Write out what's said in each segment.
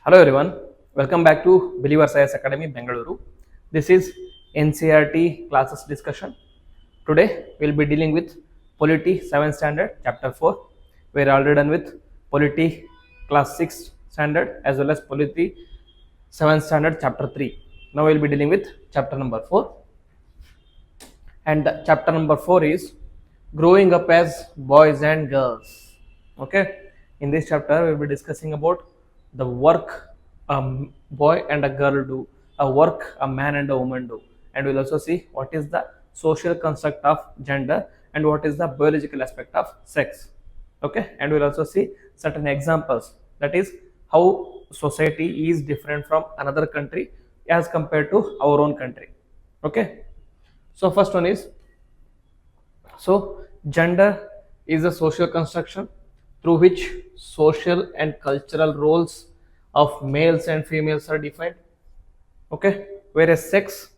Hello everyone, welcome back to Believers IAS Academy, Bengaluru. This is NCERT classes discussion. Today we'll be dealing with Polity 7th Standard Chapter 4. We're already done with Polity Class 6 Standard as well as Polity 7th Standard Chapter 3. Now we'll be dealing with Chapter number 4. And the chapter number 4 is Growing Up as Boys and Girls. Okay, in this chapter we'll be discussing about the work a boy and a girl do, a work a man and a woman do, and we'll also see what is the social construct of gender and what is the biological aspect of sex. Okay, and we'll also see certain examples, that is how society is different from another country as compared to our own country. Okay, so first one is, so gender is a social construction through which social and cultural roles of males and females are defined. Okay, whereas sex,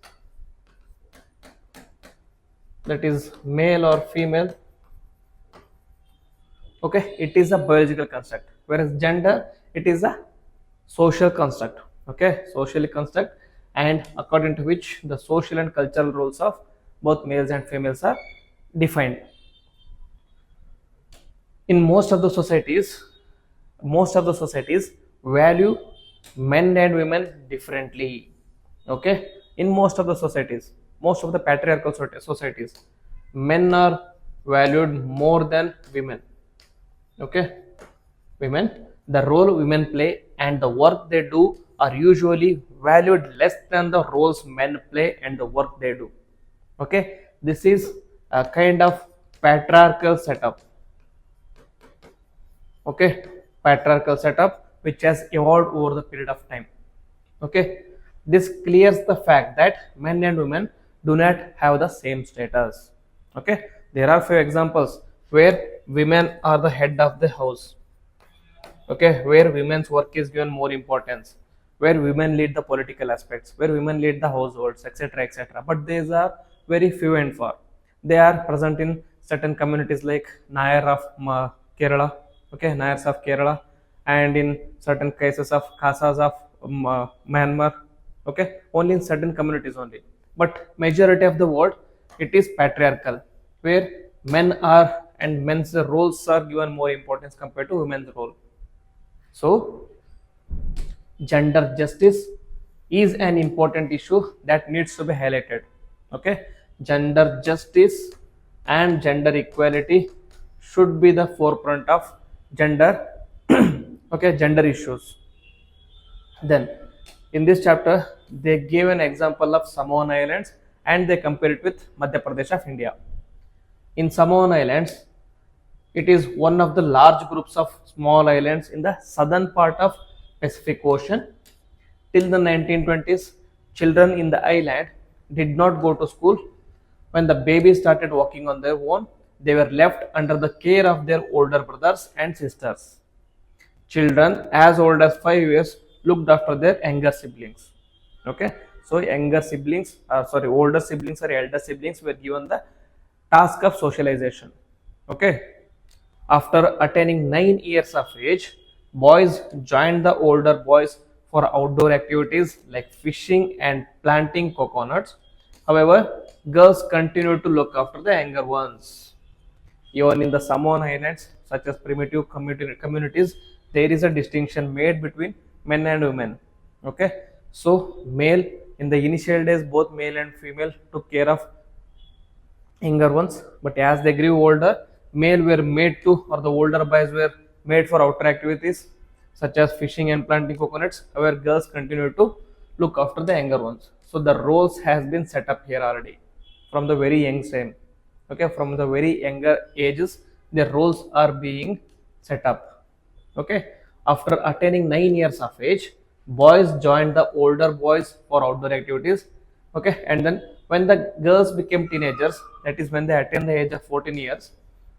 that is male or female, okay, it is a biological construct, whereas gender, it is a social construct. Okay, socially construct, and according to which the social and cultural roles of both males and females are defined. In most of the societies value men and women differently. Okay, in most of the societies, most of the patriarchal societies, men are valued more than women. Okay, women, the role women play and the work they do are usually valued less than the roles men play and the work they do. Okay, this is a kind of patriarchal setup. Okay, patriarchal setup which has evolved over the period of time. Okay, this clears the fact that men and women do not have the same status. Okay, there are few examples where women are the head of the house. Okay, where women's work is given more importance, where women lead the political aspects, where women lead the households, etc., etc. But these are very few and far. They are present in certain communities like Nair of Kerala, okay, Nairs of Kerala, and in certain cases of Khasas of Myanmar. Okay, only in certain communities only. But majority of the world, it is patriarchal, where men are and men's roles are given more importance compared to women's role. So gender justice is an important issue that needs to be highlighted. Okay, gender justice and gender equality should be the forefront of gender okay, gender issues. Then in this chapter they gave an example of Samoan Islands and they compare it with Madhya Pradesh of India. In Samoan Islands, it is one of the large groups of small islands in the southern part of Pacific Ocean. Till the 1920s, children in the island did not go to school. When the babies started walking on their own, they were left under the care of their older brothers and sisters. Children as old as 5 years looked after their younger siblings. Okay, so younger siblings, older siblings or elder siblings were given the task of socialization. Okay, after attaining 9 years of age, boys joined the older boys for outdoor activities like fishing and planting coconuts. However, girls continued to look after the younger ones. Even in the Samoan Islands, such as primitive communities, there is a distinction made between men and women. Okay, so male, in the initial days, both male and female took care of younger ones, but as they grew older, male were made to, or the older boys were made for outer activities such as fishing and planting coconuts, where girls continue to look after the younger ones. So the roles has been set up here already from the very young time. Okay, from the very younger ages, their roles are being set up. Okay, after attaining 9 years of age, boys joined the older boys for outdoor activities. Okay, and then when the girls became teenagers, that is when they attained the age of 14 years,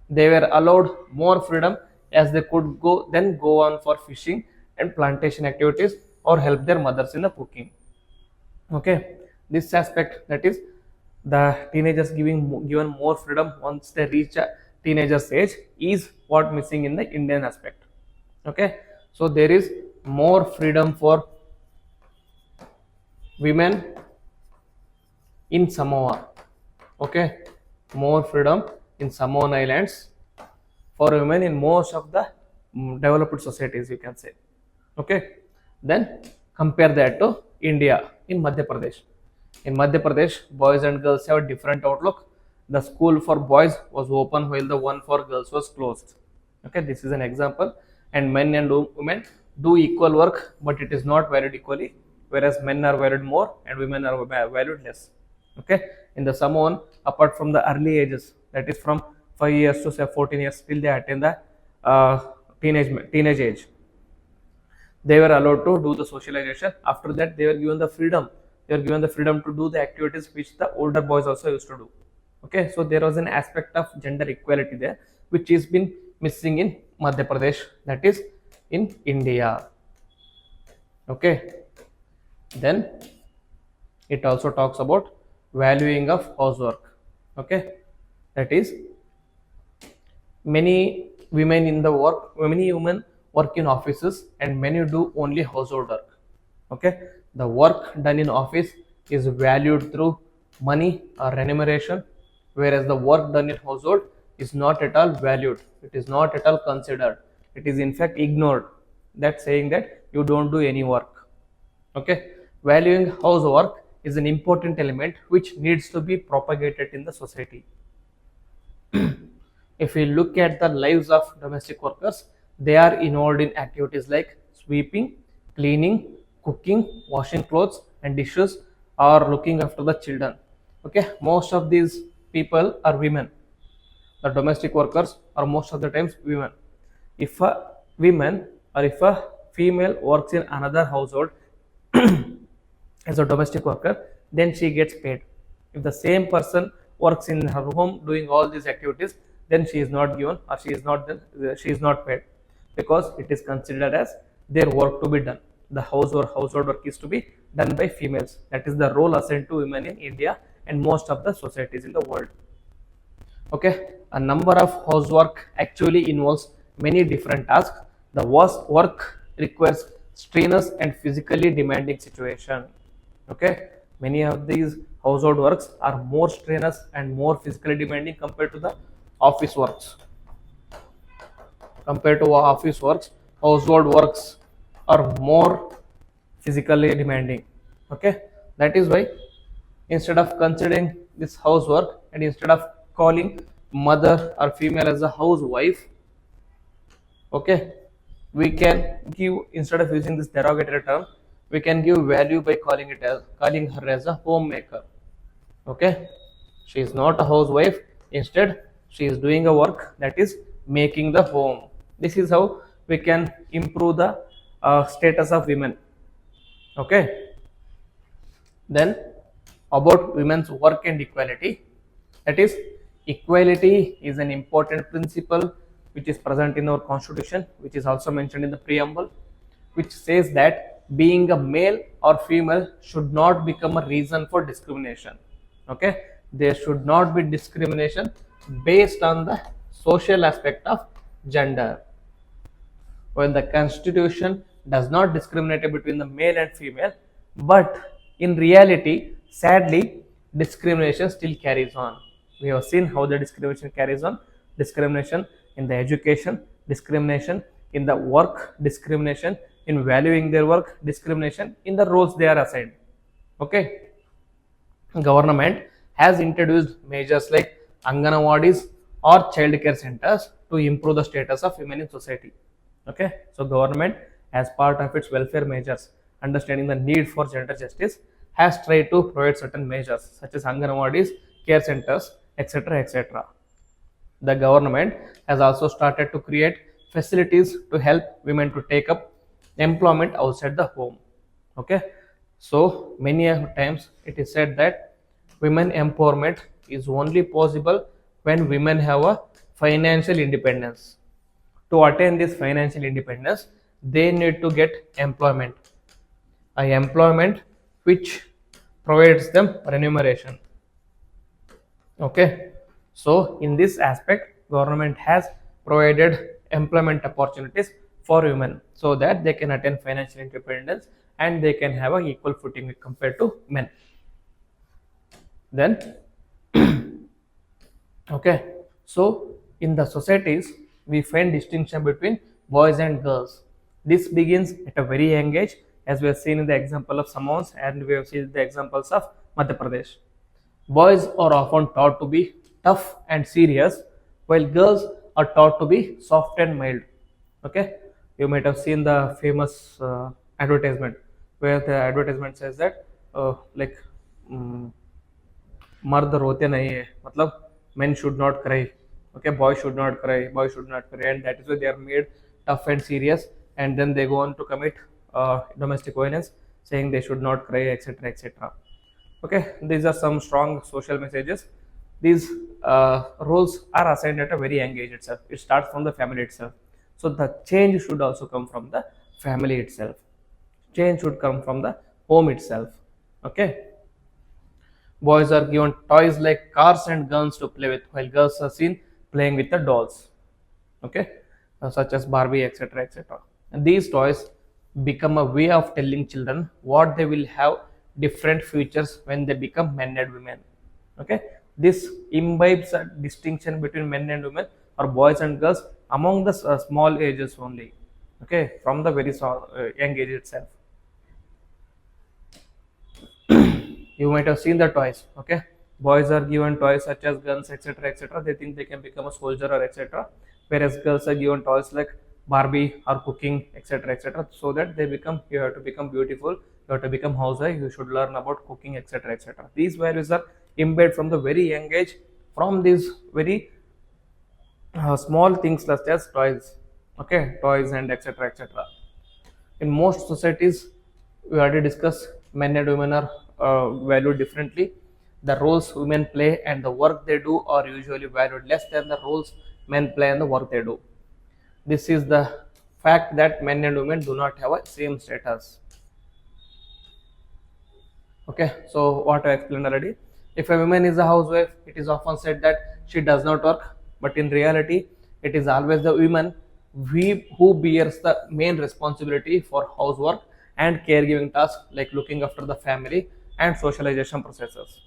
they were allowed more freedom as they could go on for fishing and plantation activities or help their mothers in the cooking. Okay, this aspect, that is the teenagers given more freedom once they reach a teenager's age, is what missing in the Indian aspect. Okay, so there is more freedom for women in Samoa. Okay, more freedom in Samoan Islands for women in most of the developed societies, you can say. Okay, then compare that to India in Madhya Pradesh. In Madhya Pradesh, boys and girls have a different outlook. The school for boys was open while the one for girls was closed. Okay, this is an example. And men and women do equal work, but it is not valued equally, whereas men are valued more and women are valued less. Okay, in the Samoan, apart from the early ages, that is from 5 years to say 14 years, till they attain the teenage age, they were allowed to do the socialization. After that, they were given the freedom. They were given the freedom to do the activities which the older boys also used to do. Okay, so there was an aspect of gender equality there, which is been missing in Madhya Pradesh, that is in India. Okay, then it also talks about valuing of housework. Okay, that is many women work in offices and many do only household work. Okay, the work done in office is valued through money or remuneration, whereas the work done in household is not at all valued, it is not at all considered, it is in fact ignored, that saying that you don't do any work. Okay, valuing housework is an important element which needs to be propagated in the society. If we look at the lives of domestic workers, they are involved in activities like sweeping, cleaning, cooking, washing clothes and dishes, or looking after the children. Okay, most of these people are women. The domestic workers are most of the times women. If a woman or if a female works in another household as a domestic worker, then she gets paid. If the same person works in her home doing all these activities, then she is not given or she is not paid, because it is considered as their work to be done. The household work is to be done by females. That is the role assigned to women in India and most of the societies in the world. Okay, a number of housework actually involves many different tasks. The work requires strenuous and physically demanding situation. Okay, many of these household works are more strenuous and more physically demanding compared to the office works. Compared to office works, household works are more physically demanding. Okay, that is why instead of considering this housework and instead of calling mother or female as a housewife, okay, we can give, instead of using this derogatory term, we can give value by calling her as a homemaker. Okay, she is not a housewife, instead she is doing a work that is making the home. This is how we can improve the status of women. Okay, then about women's work and equality, that is, equality is an important principle which is present in our constitution, which is also mentioned in the preamble, which says that being a male or female should not become a reason for discrimination. Okay, there should not be discrimination based on the social aspect of gender. While the constitution does not discriminate between the male and female, but in reality, sadly, discrimination still carries on. We have seen how the discrimination carries on. Discrimination in the education, discrimination in the work, discrimination in valuing their work, discrimination in the roles they are assigned. Okay, government has introduced measures like Anganawadis or child care centers to improve the status of women in society. Okay, so government, as part of its welfare measures, understanding the need for gender justice, has tried to provide certain measures such as Anganawadis, care centers, etc. etc. The government has also started to create facilities to help women to take up employment outside the home. Okay, so many times it is said that women empowerment is only possible when women have a financial independence. To attain this financial independence, they need to get employment, a employment which provides them remuneration. Okay, so in this aspect, government has provided employment opportunities for women, so that they can attain financial independence and they can have an equal footing compared to men. Then okay, so in the societies we find distinction between boys and girls. This begins at a very young age, as we have seen in the example of Samoans and we have seen the examples of Madhya Pradesh. Boys are often taught to be tough and serious, while girls are taught to be soft and mild. Okay, you might have seen the famous advertisement where the advertisement says that like मर्द रोते नहीं है, मतलब men should not cry, okay, boys should not cry, boys should not cry, and that is why they are made tough and serious, and then they go on to commit domestic violence, saying they should not cry, etc., etc. Okay, these are some strong social messages. These roles are assigned at a very young age itself. It starts from the family itself. So the change should also come from the family itself. Change should come from the home itself. Okay, boys are given toys like cars and guns to play with, while girls are seen playing with the dolls, okay, such as Barbie, etc., etc. And these toys become a way of telling children what they will have different futures when they become men and women. Okay, this imbibes a distinction between men and women or boys and girls among the small ages only. Okay, from the very young age itself. You might have seen the toys. Okay, boys are given toys such as guns, etc., etc. They think they can become a soldier or etc., whereas girls are given toys like Barbie or cooking, etc., etc., so that they become, you have to become beautiful, you have to become housewife, you should learn about cooking, etc., etc. These values are embedded from the very young age, from these very small things such as toys. Okay, toys and etc., etc. In most societies, we already discussed, men and women are valued differently. The roles women play and the work they do are usually valued less than the roles men play and the work they do. This is the fact that men and women do not have a same status. Okay, so what I explained already. If a woman is a housewife, it is often said that she does not work, but in reality, it is always the woman who bears the main responsibility for housework and caregiving tasks like looking after the family and socialization processes.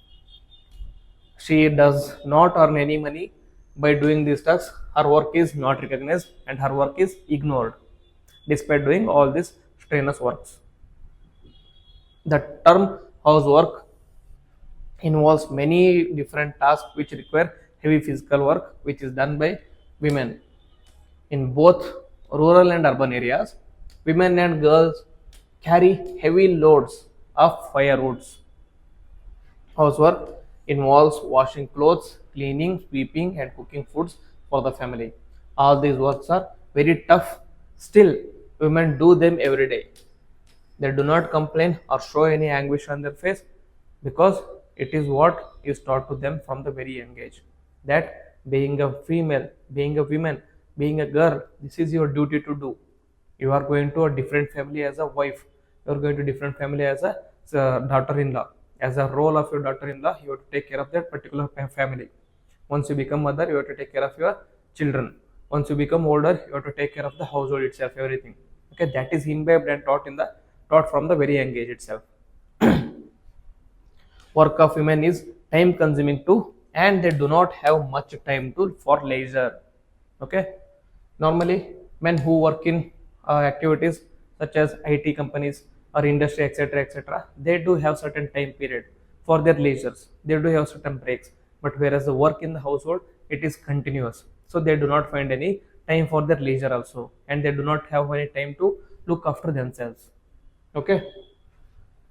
She does not earn any money by doing these tasks. Her work is not recognized and her work is ignored despite doing all these strenuous works. The term housework involves many different tasks which require heavy physical work, which is done by women. In both rural and urban areas, women and girls carry heavy loads of firewoods. Housework involves washing clothes, cleaning, sweeping, and cooking foods for the family. All these works are very tough. Still, women do them every day. They do not complain or show any anguish on their face because it is what is taught to them from the very young age. That being a female, being a woman, being a girl, this is your duty to do. You are going to a different family as a wife. You are going to a different family as a daughter-in-law. As a role of your daughter-in-law, you have to take care of that particular family. Once you become mother, you have to take care of your children. Once you become older, you have to take care of the household itself, everything. Okay, that is imbibed and taught from the very young age itself. Work of women is time consuming too, and they do not have much time for leisure. Okay, normally men who work in activities such as IT companies or industry, etc., etc., they do have certain time period for their leisures. They do have certain breaks, but whereas the work in the household, it is continuous, so they do not find any time for their leisure also, and they do not have any time to look after themselves. Okay,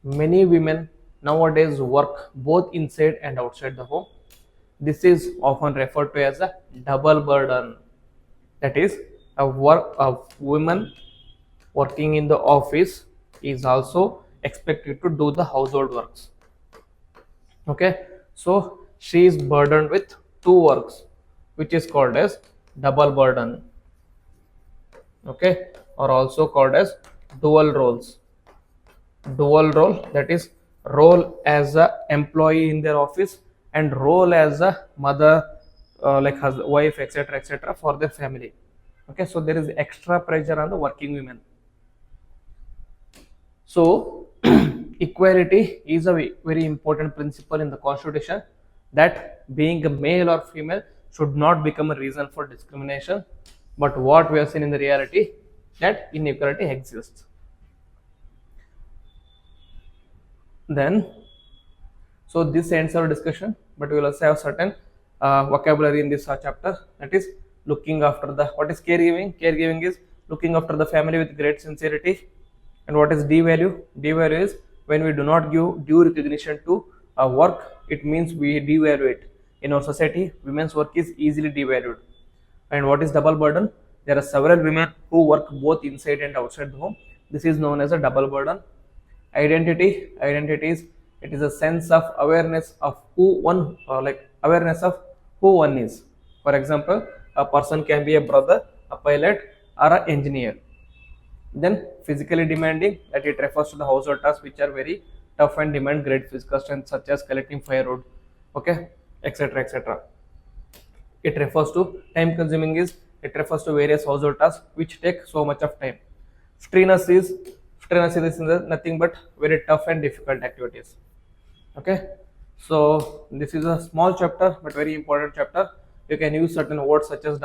many women nowadays work both inside and outside the home. This is often referred to as a double burden. That is, a woman working in the office is also expected to do the household works. Okay, so she is burdened with two works, which is called as double burden. Okay, or also called as dual roles. Dual role, that is role as a employee in their office and role as a mother, like wife, etc., etc., for their family. Okay, so there is extra pressure on the working women. So equality is a very important principle in the constitution, that being a male or female should not become a reason for discrimination. But what we have seen in the reality, that inequality exists. Then, so this ends our discussion, but we will also have certain vocabulary in this chapter, that is looking after the, what is caregiving? Caregiving is looking after the family with great sincerity. And what is devalue? Devalue is when we do not give due recognition to work, it means we devalue it. In our society, women's work is easily devalued. And what is double burden? There are several women who work both inside and outside the home. This is known as a double burden. Identity is, it is a sense of awareness of who one, awareness of who one is. For example, a person can be a brother, a pilot, or an engineer. Then physically demanding, that it refers to the household tasks which are very tough and demand great physical strength, such as collecting firewood, okay, etc., etc. It refers to time consuming, is it refers to various household tasks which take so much of time. Strenuous is nothing but very tough and difficult activities. Okay, so this is a small chapter but very important chapter. You can use certain words such as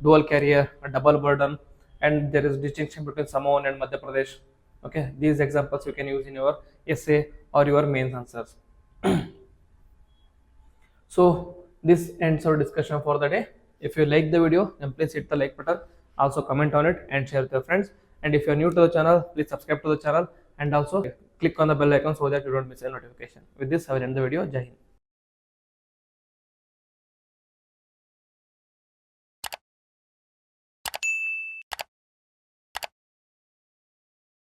dual career, a double burden, and there is distinction between Samoan and Madhya Pradesh. Okay, these examples you can use in your essay or your mains answers. So this ends our discussion for the day. If you like the video, then please hit the like button, also comment on it and share with your friends. And if you are new to the channel, please subscribe to the channel and also click on the bell icon so that you don't miss a notification. With this, I will end the video. Jai Hind.